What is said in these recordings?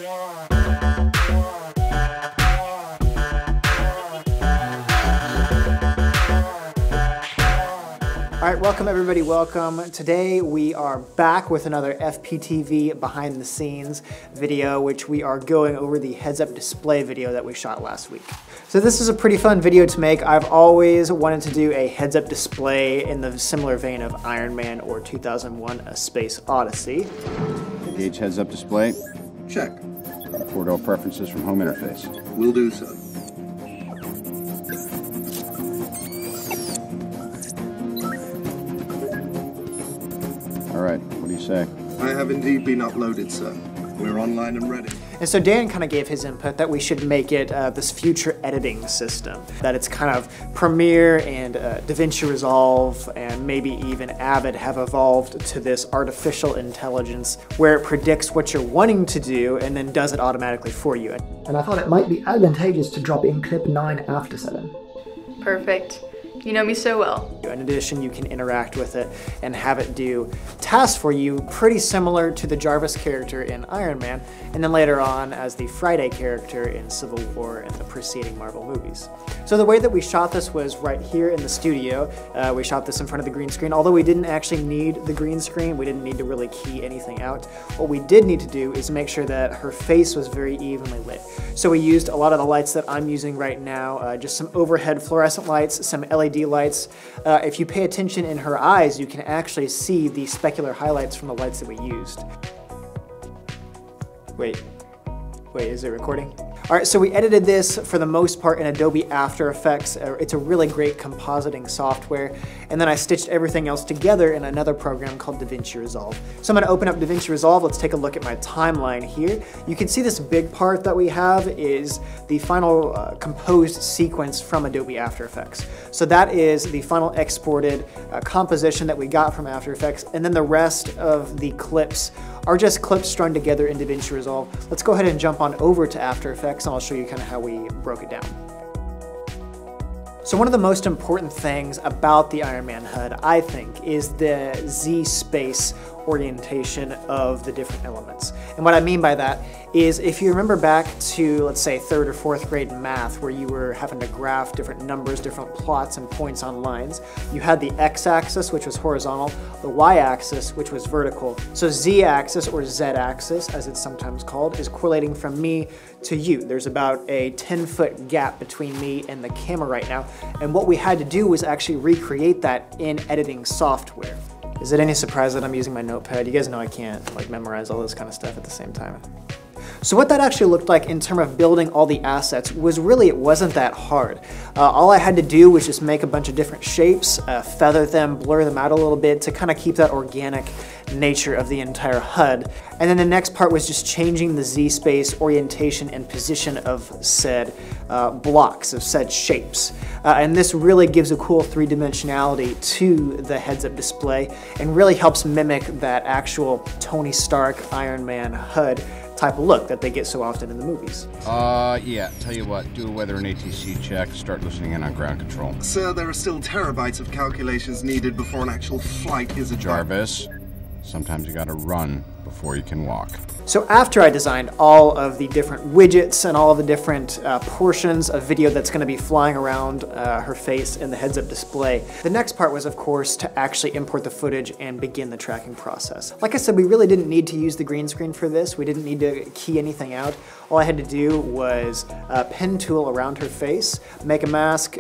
All right, welcome everybody, welcome. Today we are back with another FPTV behind the scenes video, which we are going over the heads-up display video that we shot last week. So this is a pretty fun video to make. I've always wanted to do a heads-up display in the similar vein of Iron Man or 2001: A Space Odyssey. Gauge heads-up display. Check. 4-door preferences from home interface. Will do so. All right, what do you say? I have indeed been uploaded, sir. We're online and ready. And so Dan kind of gave his input that we should make it this future editing system, that it's kind of Premiere and DaVinci Resolve and maybe even Avid have evolved to this artificial intelligence where it predicts what you're wanting to do and then does it automatically for you. And I thought it might be advantageous to drop in clip 9 after 7. Perfect. You know me so well. In addition, you can interact with it and have it do tasks for you pretty similar to the Jarvis character in Iron Man, and then later on as the Friday character in Civil War and the preceding Marvel movies. So the way that we shot this was right here in the studio. We shot this in front of the green screen. Although we didn't actually need the green screen, we didn't need to really key anything out. What we did need to do is make sure that her face was very evenly lit. So we used a lot of the lights that I'm using right now, just some overhead fluorescent lights, some LED lights. If you pay attention in her eyes, you can actually see the specular highlights from the lights that we used. Wait, is it recording? All right, so we edited this for the most part in Adobe After Effects. It's a really great compositing software. And then I stitched everything else together in another program called DaVinci Resolve. So I'm gonna open up DaVinci Resolve. Let's take a look at my timeline here. You can see this big part that we have is the final composed sequence from Adobe After Effects. So that is the final exported composition that we got from After Effects. And then the rest of the clips are just clips strung together in DaVinci Resolve. Let's go ahead and jump on over to After Effects and I'll show you kind of how we broke it down. So one of the most important things about the Iron Man HUD, I think, is the Z-space orientation of the different elements. And what I mean by that is if you remember back to, let's say, 3rd or 4th grade math where you were having to graph different numbers, different plots and points on lines, you had the x-axis, which was horizontal, the y-axis, which was vertical. So z-axis, or z-axis, as it's sometimes called, is correlating from me to you. There's about a 10-foot gap between me and the camera right now. And what we had to do was actually recreate that in editing software. Is it any surprise that I'm using my notepad? You guys know I can't memorize all this kind of stuff at the same time. So what that actually looked like in terms of building all the assets was really, it wasn't that hard. All I had to do was just make a bunch of different shapes, feather them, blur them out a little bit to kind of keep that organic nature of the entire HUD. And then the next part was just changing the Z-space orientation and position of said blocks, of said shapes. And this really gives a cool three-dimensionality to the heads-up display and really helps mimic that actual Tony Stark Iron Man HUD type of look that they get so often in the movies. Yeah, tell you what, do a weather and ATC check, start listening in on ground control. Sir, there are still terabytes of calculations needed before an actual flight is a Jarvis, sometimes you gotta run before you can walk. So after I designed all of the different widgets and all of the different portions of video that's going to be flying around her face in the heads-up display, the next part was, of course, to actually import the footage and begin the tracking process. Like I said, we really didn't need to use the green screen for this. We didn't need to key anything out. All I had to do was pen tool around her face, make a mask,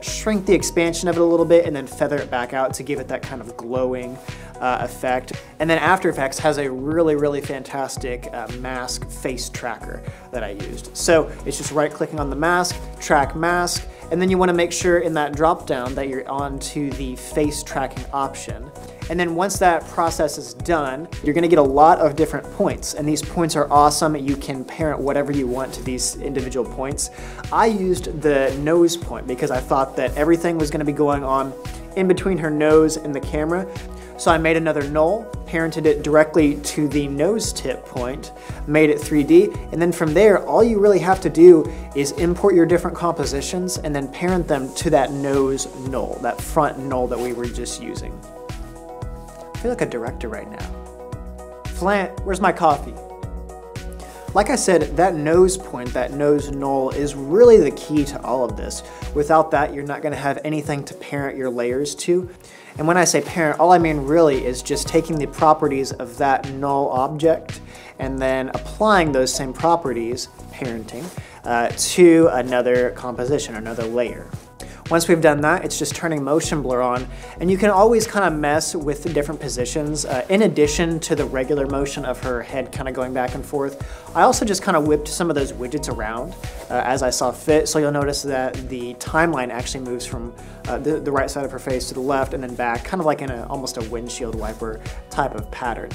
shrink the expansion of it a little bit, and then feather it back out to give it that kind of glowing effect. And then After Effects has a really fantastic mask face tracker that I used. So it's just right-clicking on the mask, track mask, and then you want to make sure in that drop-down that you're onto the face tracking option. And then once that process is done, you're going to get a lot of different points, and these points are awesome. You can parent whatever you want to these individual points. I used the nose point because I thought that everything was going to be going on in between her nose and the camera. So I made another null, parented it directly to the nose tip point, made it 3D, and then from there, all you really have to do is import your different compositions and then parent them to that nose null, that front null that we were just using. I feel like a director right now. Flant, where's my coffee? Like I said, that nose point, that nose knoll is really the key to all of this. Without that, you're not gonna have anything to parent your layers to. And when I say parent, all I mean really is just taking the properties of that null object and then applying those same properties, parenting, to another composition, another layer. Once we've done that, it's just turning motion blur on, and you can always kind of mess with the different positions. In addition to the regular motion of her head kind of going back and forth, I also just kind of whipped some of those widgets around as I saw fit. So you'll notice that the timeline actually moves from the right side of her face to the left and then back, kind of like in almost a windshield wiper type of pattern.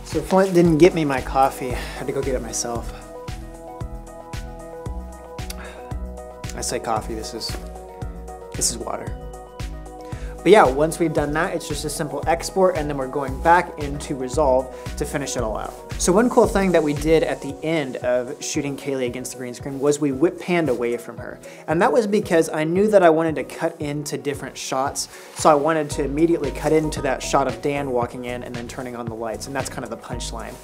So Flint didn't get me my coffee. I had to go get it myself. I say coffee, this is water. But yeah, once we've done that, it's just a simple export, and then we're going back into Resolve to finish it all out. So one cool thing that we did at the end of shooting Kaylee against the green screen was we whip panned away from her. And that was because I knew that I wanted to cut into different shots, so I wanted to immediately cut into that shot of Dan walking in and then turning on the lights, and that's kind of the punchline,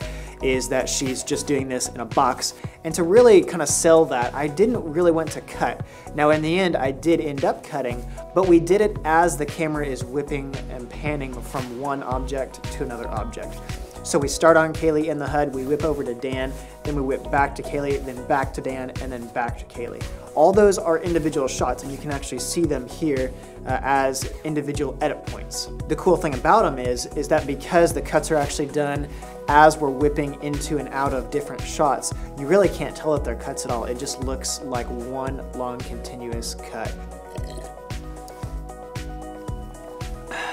is that she's just doing this in a box. And to really kind of sell that, I didn't really want to cut. Now in the end, I did end up cutting, but we did it as the camera is whipping and panning from one object to another object. So we start on Kaylee in the HUD, we whip over to Dan, then we whip back to Kaylee, then back to Dan, and then back to Kaylee. All those are individual shots, and you can actually see them here as individual edit points. The cool thing about them is that because the cuts are actually done as we're whipping into and out of different shots, you really can't tell that they're cuts at all. It just looks like one long continuous cut.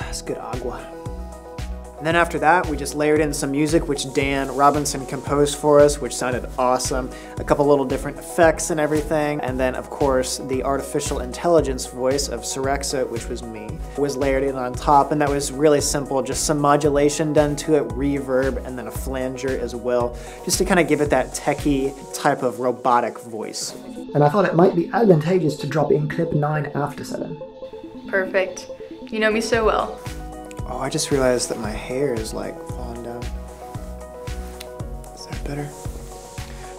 It's good agua. And then after that, we just layered in some music, which Dan Robinson composed for us, which sounded awesome. A couple little different effects and everything. And then, of course, the artificial intelligence voice of Sorexa, which was me, was layered in on top. And that was really simple, just some modulation done to it, reverb, and then a flanger as well, just to kind of give it that techie type of robotic voice. And I thought it might be advantageous to drop in clip 9 after 7. Perfect. You know me so well. Oh, I just realized that my hair is like falling down. Is that better?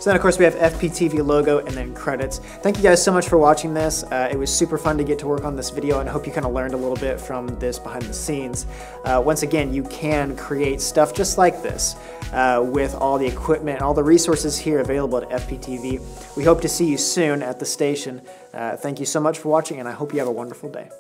So then of course we have FPTV logo and then credits. Thank you guys so much for watching this. It was super fun to get to work on this video, and I hope you kind of learned a little bit from this behind the scenes. Once again, you can create stuff just like this with all the equipment and all the resources here available at FPTV. We hope to see you soon at the station. Thank you so much for watching, and I hope you have a wonderful day.